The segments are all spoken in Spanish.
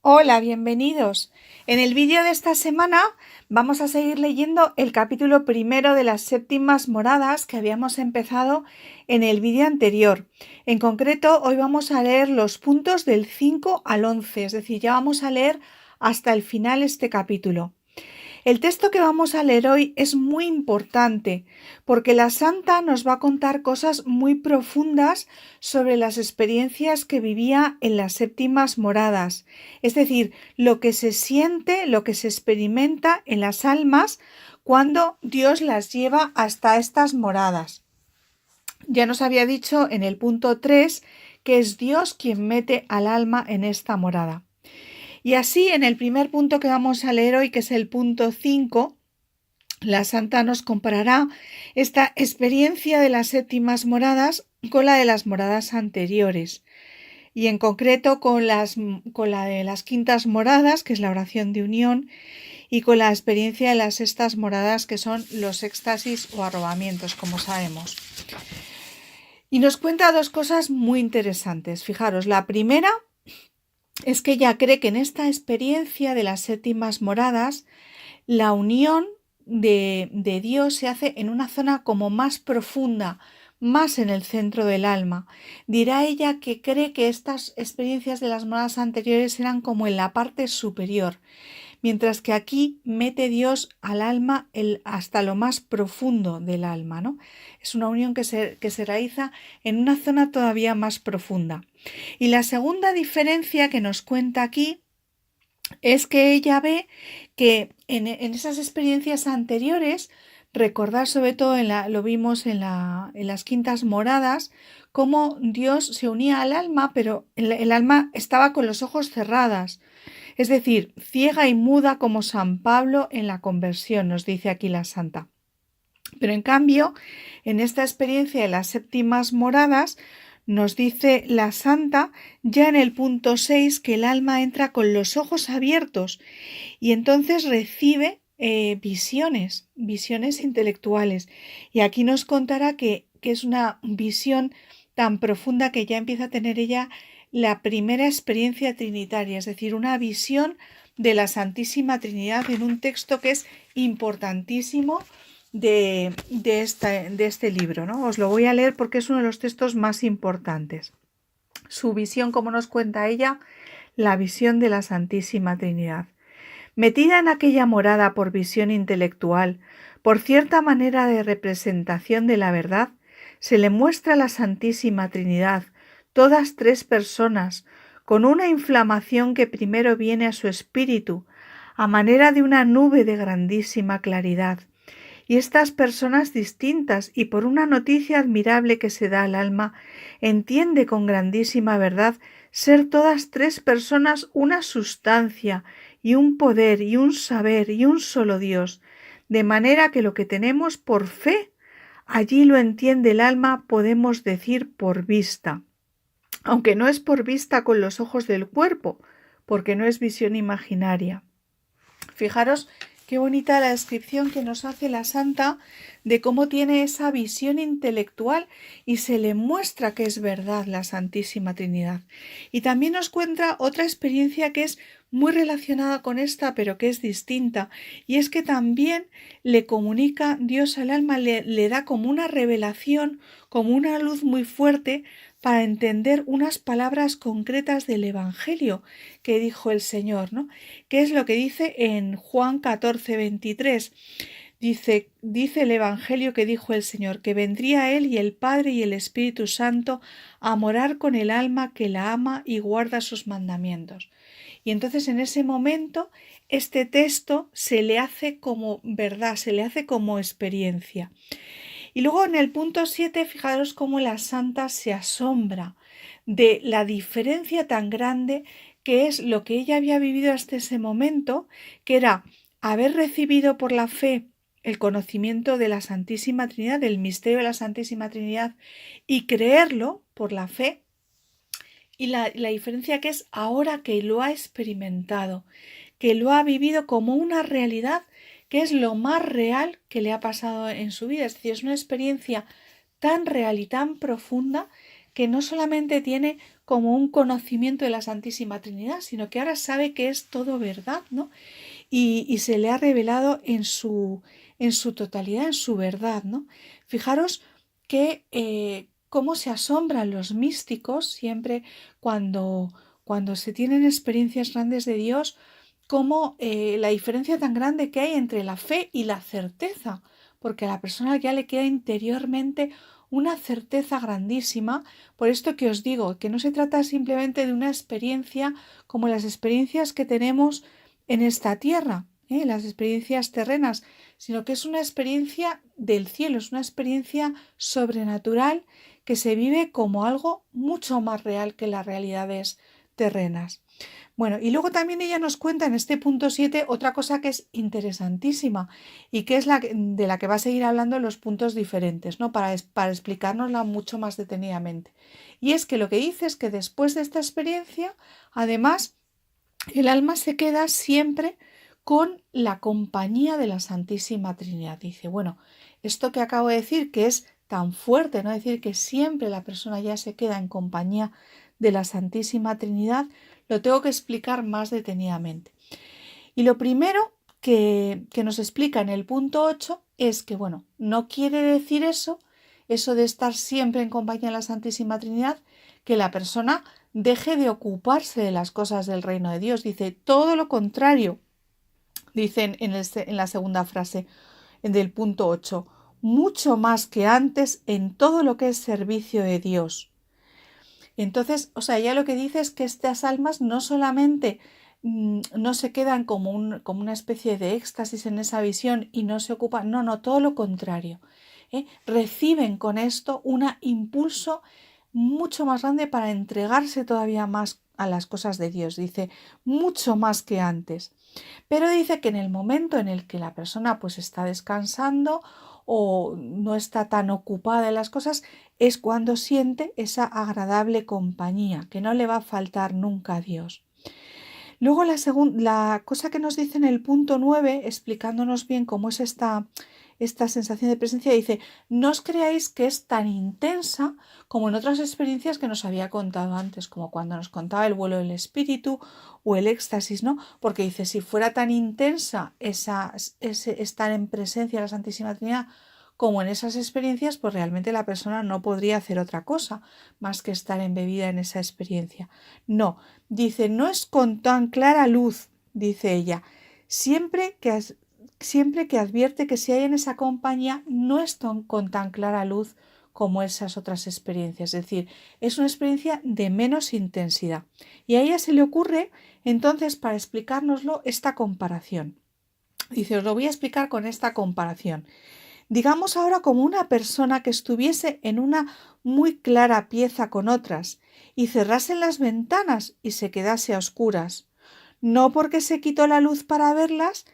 Hola, bienvenidos. En el vídeo de esta semana vamos a seguir leyendo el capítulo primero de las séptimas moradas que habíamos empezado en el vídeo anterior. En concreto, hoy vamos a leer los puntos del 5 al 11, es decir, ya vamos a leer hasta el final este capítulo. El texto que vamos a leer hoy es muy importante porque la santa nos va a contar cosas muy profundas sobre las experiencias que vivía en las séptimas moradas, es decir, lo que se siente, lo que se experimenta en las almas cuando Dios las lleva hasta estas moradas. Ya nos había dicho en el punto 3 que es Dios quien mete al alma en esta morada. Y así, en el primer punto que vamos a leer hoy, que es el punto 5, la santa nos comparará esta experiencia de las séptimas moradas con la de las moradas anteriores y en concreto con la de las quintas moradas, que es la oración de unión, y con la experiencia de las sextas moradas, que son los éxtasis o arrobamientos, como sabemos. Y nos cuenta dos cosas muy interesantes. Fijaros, la primera es que ella cree que en esta experiencia de las séptimas moradas, la unión de Dios se hace en una zona como más profunda, más en el centro del alma. Dirá ella que cree que estas experiencias de las moradas anteriores eran como en la parte superior, mientras que aquí mete Dios al alma hasta lo más profundo del alma, ¿no? Es una unión que se realiza en una zona todavía más profunda. Y la segunda diferencia que nos cuenta aquí es que ella ve que en esas experiencias anteriores, recordar sobre todo, lo vimos en las quintas moradas, cómo Dios se unía al alma, pero el alma estaba con los ojos cerradas, es decir, ciega y muda como San Pablo en la conversión, nos dice aquí la santa. Pero en cambio, en esta experiencia de las séptimas moradas, nos dice la santa, ya en el punto 6, que el alma entra con los ojos abiertos y entonces recibe visiones intelectuales. Y aquí nos contará que es una visión tan profunda que ya empieza a tener ella la primera experiencia trinitaria, es decir, una visión de la Santísima Trinidad en un texto que es importantísimo de este libro, ¿no? Os lo voy a leer porque es uno de los textos más importantes. Su visión, como nos cuenta ella, la visión de la Santísima Trinidad. Metida en aquella morada por visión intelectual, por cierta manera de representación de la verdad, se le muestra la Santísima Trinidad, todas tres personas, con una inflamación que primero viene a su espíritu, a manera de una nube de grandísima claridad. Y estas personas distintas, y por una noticia admirable que se da al alma, entiende con grandísima verdad ser todas tres personas una sustancia, y un poder, y un saber, y un solo Dios, de manera que lo que tenemos por fe, allí lo entiende el alma, podemos decir por vista, aunque no es por vista con los ojos del cuerpo, porque no es visión imaginaria. Fijaros qué bonita la descripción que nos hace la santa de cómo tiene esa visión intelectual y se le muestra que es verdad la Santísima Trinidad. Y también nos cuenta otra experiencia que es muy relacionada con esta, pero que es distinta, y es que también le comunica Dios al alma, le da como una revelación, como una luz muy fuerte para entender unas palabras concretas del Evangelio que dijo el Señor, ¿no? ¿Qué es lo que dice en Juan 14, 23? Dice el Evangelio que dijo el Señor, que vendría Él y el Padre y el Espíritu Santo a morar con el alma que la ama y guarda sus mandamientos. Y entonces en ese momento este texto se le hace como verdad, se le hace como experiencia. Y luego en el punto 7, fijaros cómo la santa se asombra de la diferencia tan grande que es lo que ella había vivido hasta ese momento, que era haber recibido por la fe el conocimiento de la Santísima Trinidad, del misterio de la Santísima Trinidad, y creerlo por la fe, y la diferencia que es ahora que lo ha experimentado, que lo ha vivido como una realidad, que es lo más real que le ha pasado en su vida. Es decir, es una experiencia tan real y tan profunda que no solamente tiene como un conocimiento de la Santísima Trinidad, sino que ahora sabe que es todo verdad, ¿no? Y se le ha revelado en su totalidad, en su verdad, ¿no? Fijaros que cómo se asombran los místicos siempre cuando se tienen experiencias grandes de Dios, como la diferencia tan grande que hay entre la fe y la certeza, porque a la persona ya le queda interiormente una certeza grandísima. Por esto que os digo, que no se trata simplemente de una experiencia como las experiencias que tenemos en esta tierra, las experiencias terrenas, sino que es una experiencia del cielo, es una experiencia sobrenatural que se vive como algo mucho más real que las realidades terrenas. Bueno, y luego también ella nos cuenta en este punto 7 otra cosa que es interesantísima y que es de la que va a seguir hablando en los puntos diferentes, ¿no? Para explicárnosla mucho más detenidamente. Y es que lo que dice es que después de esta experiencia, además, el alma se queda siempre con la compañía de la Santísima Trinidad. Dice, bueno, esto que acabo de decir, que es tan fuerte, ¿no? Decir que siempre la persona ya se queda en compañía de la Santísima Trinidad, lo tengo que explicar más detenidamente. Y lo primero que nos explica en el punto 8 es que, bueno, no quiere decir eso de estar siempre en compañía de la Santísima Trinidad, que la persona deje de ocuparse de las cosas del reino de Dios. Dice todo lo contrario. Dicen en la segunda frase del punto 8, mucho más que antes en todo lo que es servicio de Dios. Entonces, o sea, ya lo que dice es que estas almas no solamente no se quedan como una especie de éxtasis en esa visión y no se ocupan, no, todo lo contrario. Reciben con esto un impulso mucho más grande para entregarse todavía más a las cosas de Dios. Dice, mucho más que antes. Pero dice que en el momento en el que la persona pues está descansando o no está tan ocupada en las cosas, es cuando siente esa agradable compañía, que no le va a faltar nunca a Dios. Luego la cosa que nos dice en el punto 9, explicándonos bien cómo es esta sensación de presencia, dice, no os creáis que es tan intensa como en otras experiencias que nos había contado antes, como cuando nos contaba el vuelo del espíritu o el éxtasis, ¿no? Porque dice, si fuera tan intensa ese estar en presencia de la Santísima Trinidad como en esas experiencias, pues realmente la persona no podría hacer otra cosa más que estar embebida en esa experiencia. No, dice, no es con tan clara luz, dice ella, siempre que advierte que si hay en esa compañía no es con tan clara luz como esas otras experiencias, es decir, es una experiencia de menos intensidad. Y a ella se le ocurre, entonces, para explicárnoslo, esta comparación. Dice, os lo voy a explicar con esta comparación. Digamos ahora como una persona que estuviese en una muy clara pieza con otras y cerrasen las ventanas y se quedase a oscuras. No porque se quitó la luz para verlas,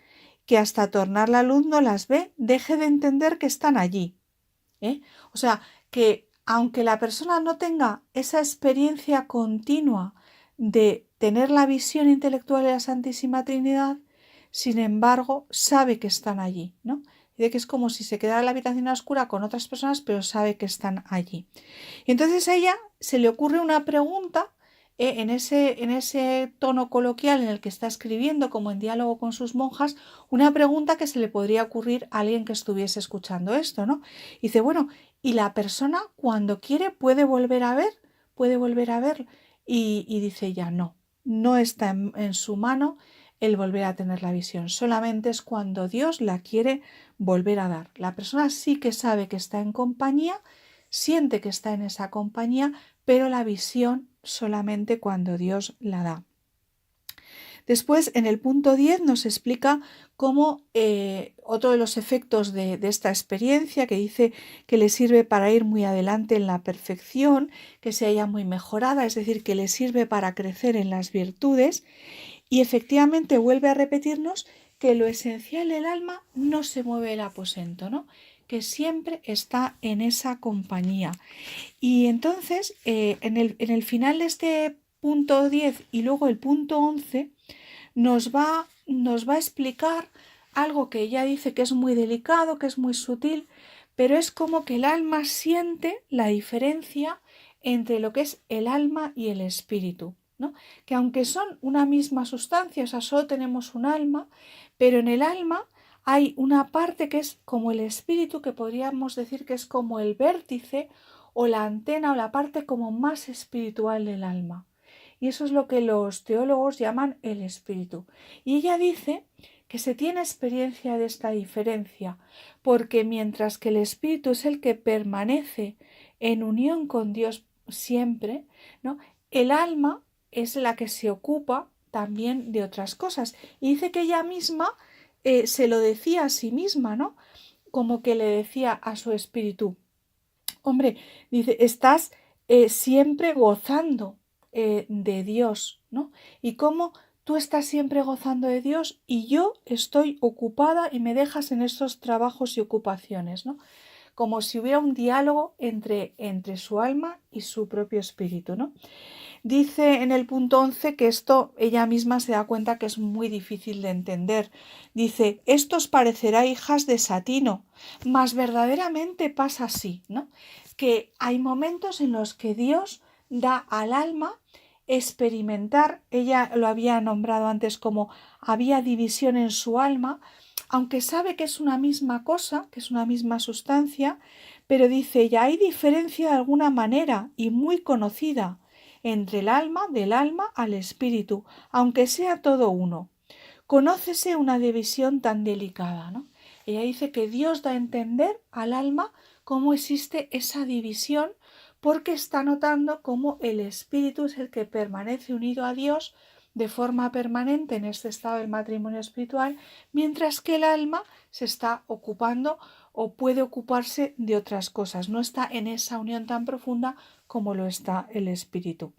que hasta tornar la luz no las ve, deje de entender que están allí. O sea, que aunque la persona no tenga esa experiencia continua de tener la visión intelectual de la Santísima Trinidad, sin embargo, sabe que están allí, ¿no? Dice que es como si se quedara en la habitación oscura con otras personas, pero sabe que están allí. Y entonces a ella se le ocurre una pregunta en ese tono coloquial en el que está escribiendo, como en diálogo con sus monjas, una pregunta que se le podría ocurrir a alguien que estuviese escuchando esto, ¿no? Y dice, bueno, y la persona cuando quiere puede volver a ver, y dice ella, no está en su mano el volver a tener la visión, solamente es cuando Dios la quiere volver a dar. La persona sí que sabe que está en compañía, siente que está en esa compañía, pero la visión solamente cuando Dios la da. Después, en el punto 10 nos explica cómo otro de los efectos de esta experiencia, que dice que le sirve para ir muy adelante en la perfección, que se haya muy mejorada, es decir, que le sirve para crecer en las virtudes, y efectivamente vuelve a repetirnos que lo esencial del alma no se mueve el aposento, ¿no? Que siempre está en esa compañía. Y entonces, en el final de este punto 10 y luego el punto 11, nos va a explicar algo que ella dice que es muy delicado, que es muy sutil, pero es como que el alma siente la diferencia entre lo que es el alma y el espíritu, ¿no? Que aunque son una misma sustancia, o sea, solo tenemos un alma, pero en el alma hay una parte que es como el espíritu, que podríamos decir que es como el vértice o la antena o la parte como más espiritual del alma. Y eso es lo que los teólogos llaman el espíritu. Y ella dice que se tiene experiencia de esta diferencia, porque mientras que el espíritu es el que permanece en unión con Dios siempre, ¿no? El alma es la que se ocupa también de otras cosas. Y dice que ella misma se lo decía a sí misma, ¿no? Como que le decía a su espíritu, hombre, dice, estás siempre gozando de Dios, ¿no? Y cómo tú estás siempre gozando de Dios y yo estoy ocupada y me dejas en estos trabajos y ocupaciones, ¿no? Como si hubiera un diálogo entre su alma y su propio espíritu, ¿no? Dice en el punto 11 que esto ella misma se da cuenta que es muy difícil de entender. Dice, esto os parecerá hijas de Satino, mas verdaderamente pasa así, ¿no? Que hay momentos en los que Dios da al alma experimentar, ella lo había nombrado antes como había división en su alma, aunque sabe que es una misma cosa, que es una misma sustancia, pero dice, ya hay diferencia de alguna manera y muy conocida entre el alma, del alma al espíritu, aunque sea todo uno. Conócese una división tan delicada, ¿no? Ella dice que Dios da a entender al alma cómo existe esa división porque está notando cómo el espíritu es el que permanece unido a Dios de forma permanente en este estado del matrimonio espiritual, mientras que el alma se está ocupando o puede ocuparse de otras cosas, no está en esa unión tan profunda como lo está el espíritu.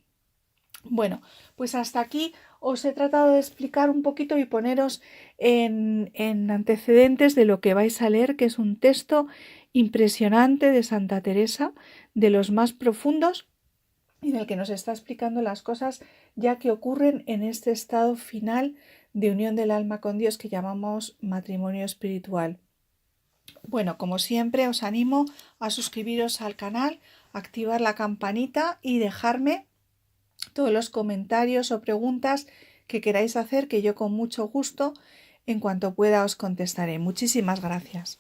Bueno, pues hasta aquí os he tratado de explicar un poquito y poneros en antecedentes de lo que vais a leer, que es un texto impresionante de Santa Teresa, de los más profundos, en el que nos está explicando las cosas ya que ocurren en este estado final de unión del alma con Dios que llamamos matrimonio espiritual. Bueno, como siempre os animo a suscribiros al canal, activar la campanita y dejarme todos los comentarios o preguntas que queráis hacer, que yo con mucho gusto, en cuanto pueda, os contestaré. Muchísimas gracias.